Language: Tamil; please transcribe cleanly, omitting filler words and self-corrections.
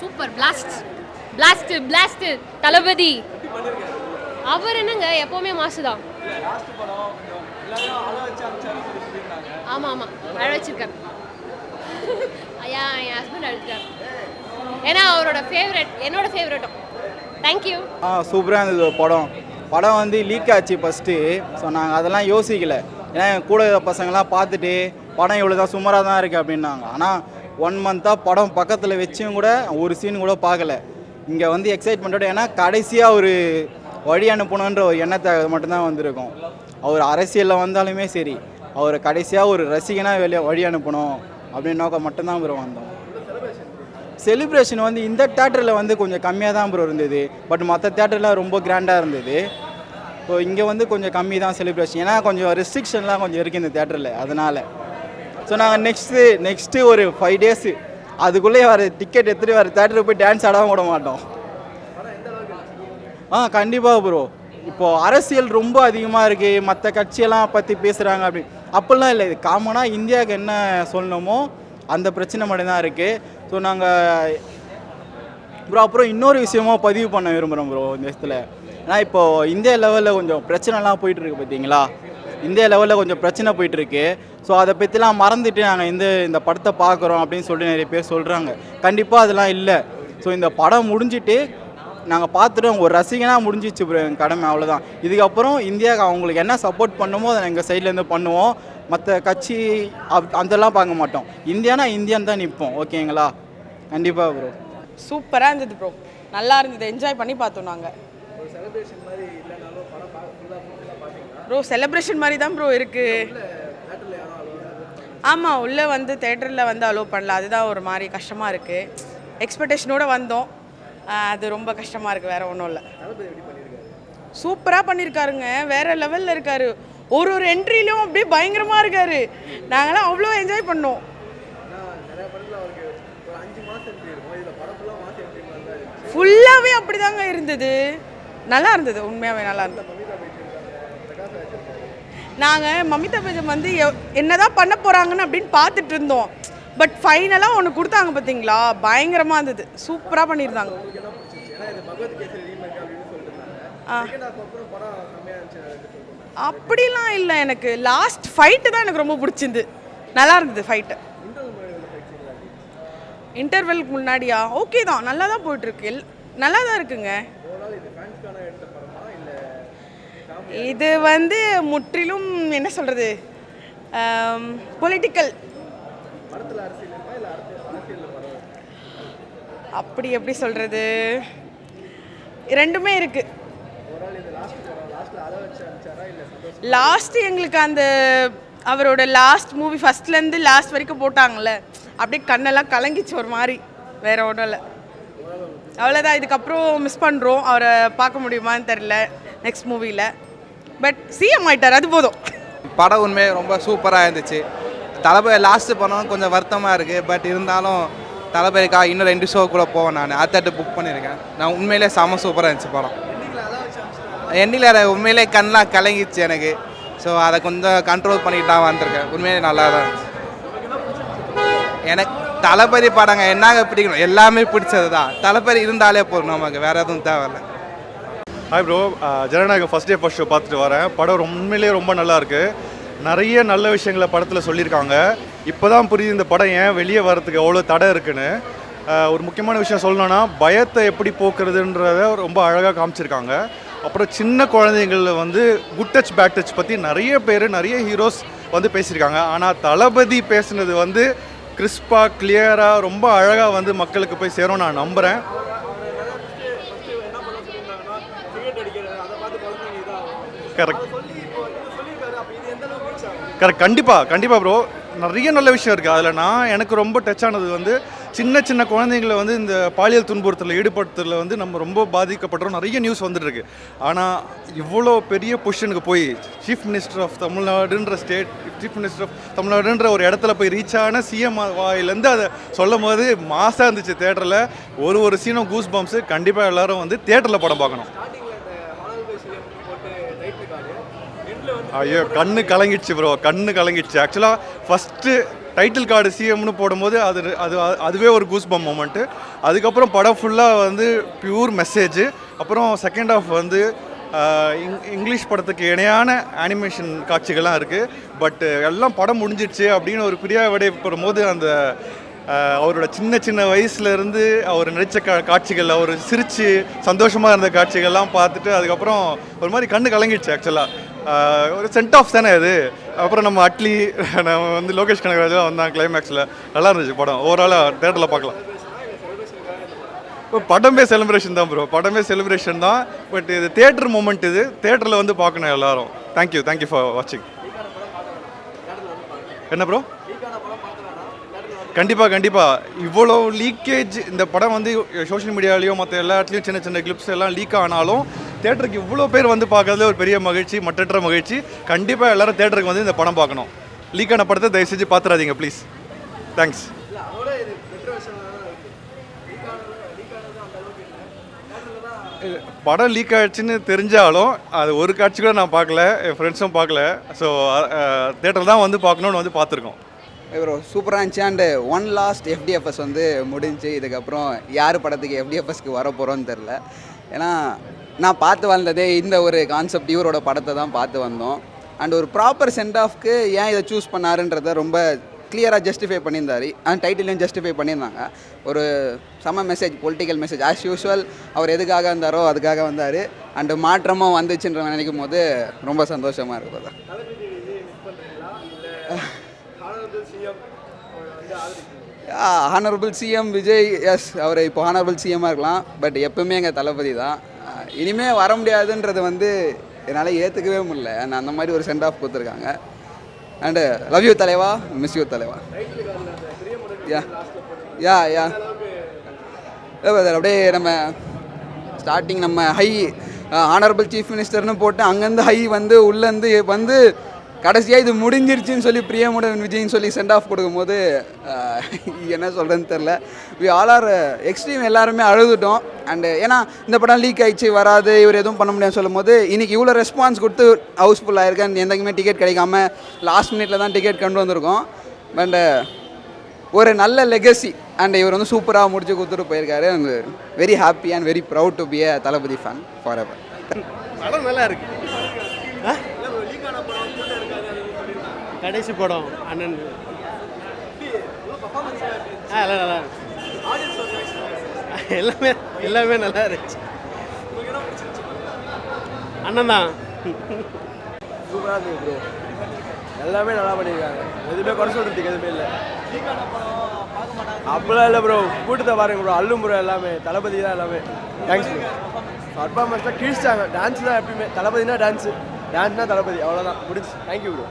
சூப்பர் பிளாஸ்ட் தளபதி. அவர் என்னங்க எப்பவுமே மாசுதான். ஆமாம் அழ வச்சிருக்காரு. ஐயா என் ஹஸ்பண்ட் அழுத்தார். ஏன்னா அவரோட ஃபேவரட், என்னோட ஃபேவரட்டும். தேங்க்யூ. சூப்பராக இருந்தது படம் வந்து லீக் ஆச்சு ஃபஸ்ட்டு. ஸோ நாங்கள் அதெல்லாம் யோசிக்கலை. ஏன்னா என் கூட பசங்களாம் பார்த்துட்டு படம் இவ்வளோ தான் சுமாராக தான் இருக்குது அப்படின்னாங்க. ஆனால் 1 மந்த்தாக படம் பக்கத்தில் வச்சும் கூட ஒரு சீன் கூட பார்க்கல. இங்கே வந்து எக்ஸைட்மெண்ட்டோட, ஏன்னா கடைசியாக ஒரு வழி அனுப்பணுன்ற ஒரு எண்ணத்தை மட்டும்தான் வந்திருக்கும். அவர் அரசியலில் வந்தாலுமே சரி, அவரை கடைசியாக ஒரு ரசிகனாக வழி அனுப்பணும் அப்படின்னு நோக்கம் மட்டும்தான் ப்ரோ வந்தோம். செலிப்ரேஷன் வந்து இந்த தேட்டரில் வந்து கொஞ்சம் கம்மியாக தான் ப்ரோ இருந்தது. பட் மற்ற தேட்டரில் ரொம்ப கிராண்டாக இருந்தது. ஸோ இங்கே வந்து கொஞ்சம் கம்மி தான் செலிப்ரேஷன். ஏன்னா கொஞ்சம் ரெஸ்ட்ரிக்ஷன்லாம் கொஞ்சம் இருக்குது இந்த தேட்டரில். அதனால் ஸோ நாங்கள் நெக்ஸ்ட்டு ஒரு 5 days அதுக்குள்ளேயே வர டிக்கெட் எடுத்துகிட்டு வர தேட்டருக்கு போய் டான்ஸ் ஆடாமல் விட மாட்டோம். கண்டிப்பாக ப்ரோ. இப்போது அரசியல் ரொம்ப அதிகமாக இருக்குது, மற்ற கட்சியெல்லாம் பற்றி பேசுகிறாங்க அப்படி அப்படிலாம் இல்லை. இது காமனாக இந்தியாவுக்கு என்ன சொல்லணுமோ அந்த பிரச்சனை மட்டும்தான் இருக்குது. ஸோ நாங்கள் ப்ரோ அப்புறம் இன்னொரு விஷயமாக பதிவு பண்ண விரும்புகிறோம் ப்ரோ இந்த விஷயத்தில். ஏன்னா இப்போது இந்தியா லெவலில் கொஞ்சம் பிரச்சனைலாம் போயிட்டுருக்கு பார்த்தீங்களா. இந்தியா லெவலில் கொஞ்சம் பிரச்சனை போயிட்டுருக்கு. ஸோ அதை பற்றிலாம் மறந்துட்டு நாங்கள் இந்த படத்தை பார்க்குறோம் அப்படின்னு சொல்லிட்டு நிறைய பேர் சொல்கிறாங்க. கண்டிப்பாக அதெல்லாம் இல்லை. ஸோ இந்த படம் முடிஞ்சிட்டு நாங்கள் பார்த்துட்டோம், ஒரு ரசிகனாக முடிஞ்சிச்சு ப்ரோ எங்கள் கடமை, அவ்வளோதான். இதுக்கப்புறம் இந்தியாவுக்கு அவங்களுக்கு என்ன சப்போர்ட் பண்ணுமோ அதை எங்கள் சைட்லேருந்து பண்ணுவோம். மற்ற கட்சி அதெல்லாம் பார்க்க மாட்டோம். இந்தியானா இந்தியான்னு தான் நிற்போம். ஓகேங்களா? கண்டிப்பாக ப்ரோ. சூப்பராக இருந்தது ப்ரோ, நல்லா இருந்தது, என்ஜாய் பண்ணி பார்த்தோம் நாங்கள். ப்ரோ செலிப்ரேஷன் மாதிரி தான் ப்ரோ இருக்குது. ஆமாம், உள்ளே வந்து தேட்டரில் வந்து அலோவ் பண்ணல, அதுதான் ஒரு மாதிரி கஷ்டமாக இருக்குது. எக்ஸ்பெக்டேஷனோடு வந்தோம், அது ரொம்ப கஷ்டமாக இருக்குது, வேறு ஒன்றும் இல்லை. சூப்பராக பண்ணியிருக்காருங்க, வேறு லெவலில் இருக்கார். ஒரு என்ட்ரிலையும் அப்படியே பயங்கரமாக இருக்கார். நாங்களாம் அவ்வளோ என்ஜாய் பண்ணோம். ஃபுல்லாகவே அப்படி தாங்க இருந்தது, நல்லா இருந்தது, உண்மையாகவே நல்லா இருந்தது. நாங்கள் மமிதா பஜன் வந்து என்னதான் பண்ண போகிறாங்கன்னு அப்படின்னு பார்த்துட்டு இருந்தோம். பட் ஃபைனலாக ஒன்று கொடுத்தாங்க பார்த்தீங்களா, பயங்கரமாக இருந்தது, சூப்பராக பண்ணியிருந்தாங்க. அப்படிலாம் இல்லை, எனக்கு லாஸ்ட் ஃபைட்டு தான் எனக்கு ரொம்ப பிடிச்சிருந்து, நல்லா இருந்தது ஃபைட்டு. இன்டர்வெலுக்கு முன்னாடியா ஓகே தான், நல்லா தான் போயிட்டுருக்கு, நல்லா தான் இருக்குங்க. இது வந்து முற்றிலும் என்ன சொல்கிறது, பொலிட்டிக்கல். அப்படி எப்படி சொல்கிறது, ரெண்டுமே இருக்குது. லாஸ்ட் எங்களுக்கு அந்த அவரோட லாஸ்ட் மூவி ஃபஸ்ட்லேருந்து லாஸ்ட் வரைக்கும் போட்டாங்கள்ல, அப்படியே கண்ணெல்லாம் கலங்கிச்சு ஒரு மாதிரி, வேறு ஒன்றும் இல்லை, அவ்வளோதான். இதுக்கப்புறம் மிஸ் பண்ணுறோம், அவரை பார்க்க முடியுமான்னு தெரில நெக்ஸ்ட் மூவியில். பட் சிஎம் ஆகிட்டார், அது போதும். படம் உண்மையாக ரொம்ப சூப்பராக இருந்துச்சு. தளபதி லாஸ்ட்டு படம் கொஞ்சம் வருத்தமாக இருக்குது. பட் இருந்தாலும் தளபதிக்காக இன்னும் 2 ஷோ கூட போவேன். நான் ஆத்தட்டு புக் பண்ணியிருக்கேன். நான் உண்மையிலே செம சூப்பராக இருந்துச்சு படம். எண்ணில் உண்மையிலே கண்ணெலாம் கலங்கிச்சு எனக்கு. ஸோ அதை கொஞ்சம் கண்ட்ரோல் பண்ணிட்டு தான் வந்திருக்கேன். உண்மையிலே நல்லா தான் இருந்துச்சு. எனக்கு தளபதி படங்க என்னாக பிடிக்கணும், எல்லாமே பிடிச்சது தான். தளபதி இருந்தாலே போதும், நமக்கு வேறு எதுவும் தேவையில்லை. ஹாய் ப்ரோ, ஜனநாயகம் ஃபஸ்ட் டே ஃபஸ்ட் ஷோ பார்த்துட்டு வரேன். படம் உண்மையிலேயே ரொம்ப நல்லாயிருக்கு. நிறைய நல்ல விஷயங்களை படத்தில் சொல்லியிருக்காங்க. இப்போ தான் புரியுது இந்த படம் ஏன் வெளியே வரதுக்கு அவ்வளோ தடை இருக்குன்னு. ஒரு முக்கியமான விஷயம் சொல்லணுன்னா, பயத்தை எப்படி போக்குறதுன்றத ரொம்ப அழகாக காமிச்சிருக்காங்க. அப்புறம் சின்ன குழந்தைங்கள வந்து குட் டச் பேட் டச் பற்றி நிறைய ஹீரோஸ் வந்து பேசியிருக்காங்க. ஆனால் தளபதி பேசுனது வந்து கிறிஸ்பாக கிளியராக ரொம்ப அழகாக வந்து மக்களுக்கு போய் சேரும் நான் நம்புகிறேன். கரெக்ட், கண்டிப்பாக ப்ரோ, நிறைய நல்ல விஷயம் இருக்குது அதில். எனக்கு ரொம்ப டச் ஆனது வந்து சின்ன குழந்தைங்களை வந்து இந்த பாலியல் துன்புறுத்தலில் ஈடுபடுத்துறதுல வந்து நம்ம ரொம்ப பாதிக்கப்படுறோம். நிறைய நியூஸ் வந்துட்டு இருக்கு. ஆனால் இவ்வளோ பெரிய பொசிஷனுக்கு போய் சீஃப் மினிஸ்டர் ஆஃப் தமிழ்நாடுன்ற ஒரு இடத்துல போய் ரீச் ஆன சிஎம் வாயிலேருந்து அதை சொல்லும் போது மாசாக இருந்துச்சு. தேட்டரில் ஒரு சீனும் கூஸ் பம்ப்ஸு. கண்டிப்பாக எல்லோரும் வந்து தேட்டரில் படம் பார்க்கணும். ஐயோ, கண்ணு கலங்கிடுச்சு ப்ரோ, கண்ணு கலங்கிடுச்சு. ஆக்சுவலாக டைட்டில் கார்டு சிஎம்னு போடும்போது அதுவே ஒரு கூஸ் பம் மொமெண்ட்டு. அதுக்கப்புறம் படம் ஃபுல்லாக வந்து பியூர் மெசேஜ். அப்புறம் செகண்ட் ஹாஃப் வந்து இங்கிலீஷ் படத்துக்கு இணையான அனிமேஷன் காட்சிகள்லாம் இருக்குது. பட் எல்லாம் படம் முடிஞ்சிடுச்சு அப்படின்னு ஒரு பிரியா விடை போடும்போது அந்த அவரோட சின்ன சின்ன வயசுலேருந்து அவர் நடித்த காட்சிகள், அவர் சிரித்து சந்தோஷமாக இருந்த காட்சிகள்லாம் பார்த்துட்டு அதுக்கப்புறம் ஒரு மாதிரி கண்ணு கலங்கிடுச்சு. ஆக்சுவலாக ஒரு சென்ட் ஆஃப் தானே அது. அப்புறம் நம்ம அட்லி, நம்ம வந்து லோகேஷ் கனகராஜெலாம் வந்தாங்க கிளைமேக்ஸில். நல்லா இருந்துச்சு படம். ஓவராலாக தேட்டரில் பார்க்கலாம். இப்போ படமே செலிப்ரேஷன் தான் ப்ரோ, படமே செலிப்ரேஷன் தான். பட் இது தேட்டர் மூமெண்ட், இது தேட்டரில் வந்து பார்க்கணும் எல்லாரும். தேங்க்யூ ஃபார் வாட்சிங். என்ன ப்ரோ? கண்டிப்பாக இவ்வளோ லீக்கேஜ் இந்த படம் வந்து சோஷியல் மீடியாலேயோ மற்ற எல்லா இடத்துலையும் சின்ன சின்ன கிளிப்ஸ் எல்லாம் லீக் ஆனாலும் தேட்டருக்கு இவ்வளோ பேர் வந்து பார்க்கறதுல ஒரு பெரிய மகிழ்ச்சி, மற்றற்ற மகிழ்ச்சி. கண்டிப்பாக எல்லோரும் தேட்டருக்கு வந்து இந்த படம் பார்க்கணும். லீக் ஆன படத்தை தயவு செஞ்சு பார்த்துறாதீங்க ப்ளீஸ். தேங்க்ஸ். படம் லீக் ஆகிடுச்சின்னு தெரிஞ்சாலும் அது ஒரு காட்சி கூட நான் பார்க்கல, என் ஃப்ரெண்ட்ஸும் பார்க்கல. ஸோ தேட்டரில் தான் வந்து பார்க்கணுன்னு வந்து பார்த்துருக்கோம். ப்ரோ சூப்பராக இருந்துச்சு. அண்டு ஒன் லாஸ்ட் எஃப்டிஎஃப்எஸ் வந்து முடிஞ்சு இதுக்கப்புறம் யார் படத்துக்கு எஃப்டிஎஃப்எஸ்க்கு வர போகிறோன்னு தெரில. ஏன்னா நான் பார்த்து வந்ததே இந்த ஒரு கான்செப்ட், இவரோட படத்தை தான் பார்த்து வந்தோம். அண்ட் ஒரு ப்ராப்பர் சென்ட் ஆஃப்க்கு ஏன் இதை சூஸ் பண்ணாருன்றதை ரொம்ப கிளியராக ஜஸ்டிஃபை பண்ணியிருந்தார். அண்ட் டைட்டிலையும் ஜஸ்டிஃபை பண்ணியிருந்தாங்க. ஒரு செம message, political message. As usual அவர் எதுக்காக இருந்தாரோ அதுக்காக வந்தார். அண்டு மாற்றமும் வந்துச்சுன்ற நினைக்கும் போது ரொம்ப சந்தோஷமாக இருக்குது. ஹானரபிள் சிஎம் விஜய், எஸ் அவர் இப்போ ஹானரபிள் சிஎம்மாக இருக்கலாம். பட் எப்பவுமே எங்கள் தளபதி தான். இனிமேல் வர முடியாதுன்றது வந்து என்னால் ஏற்றுக்கவே முடியல. நான் அந்த மாதிரி ஒரு சென்ட் ஆஃப் கொடுத்துருக்காங்க. அண்டு லவ் யூ தலைவா, மிஸ் யூ தலைவா. யா அப்படியே நம்ம ஸ்டார்டிங் நம்ம ஹை ஆனரபிள் சீஃப் மினிஸ்டர்னு போட்டு அங்கேருந்து ஹை வந்து உள்ளேருந்து வந்து கடைசியாக இது முடிஞ்சிருச்சுன்னு சொல்லி பிரியமுடன் விஜய்ன்னு சொல்லி சென்ட் ஆஃப் கொடுக்கும்போது என்ன சொல்கிறேன்னு தெரில. வி ஆல் ஆர் எக்ஸ்ட்ரீம், எல்லாருமே அழுதுட்டோம். அண்டு ஏன்னா இந்த படம் லீக் ஆகிடுச்சு, வராது, இவர் எதுவும் பண்ண முடியாதுன்னு சொல்லும் போது இன்றைக்கி இவ்வளோ ரெஸ்பான்ஸ் கொடுத்து ஹவுஸ்ஃபுல் ஆகிருக்கேன். எந்தக்குமே டிக்கெட் கிடைக்காம லாஸ்ட் மினிட்ல தான் டிக்கெட் கொண்டு வந்திருக்கோம். அண்டு ஒரு நல்ல லெகசி. அண்ட் இவர் வந்து சூப்பராக முடிச்சு கொடுத்துட்டு போயிருக்காரு. And very happy and very proud to be a Thalapathy fan for ever. படம் நல்லா இருக்கு. கடைசி படம் அண்ணன் எல்லாம் நல்லா எல்லாமே நல்லா இருந்துச்சு. அண்ணன் தான் சூப்பராக இருக்கு ப்ரோ. எல்லாமே நல்லா பண்ணியிருக்காங்க. எதுவுமே குறை சொல்கிறதுக்கு எதுவுமே இல்லை. அப்படிலாம் இல்லை ப்ரோ. கூட்டத்தை பாருங்க ப்ரோ, அல்லும் ப்ரோ. எல்லாமே தளபதி தான் எல்லாமே. Thanks bro. பர்ஃபார்மன்ஸ்லாம் கிழிச்சிட்டாங்க. டான்ஸ் தான் எப்பயுமே தளபதினா டான்ஸ்னா தளபதி, அவ்வளோதான் முடிஞ்சு. Thank you bro.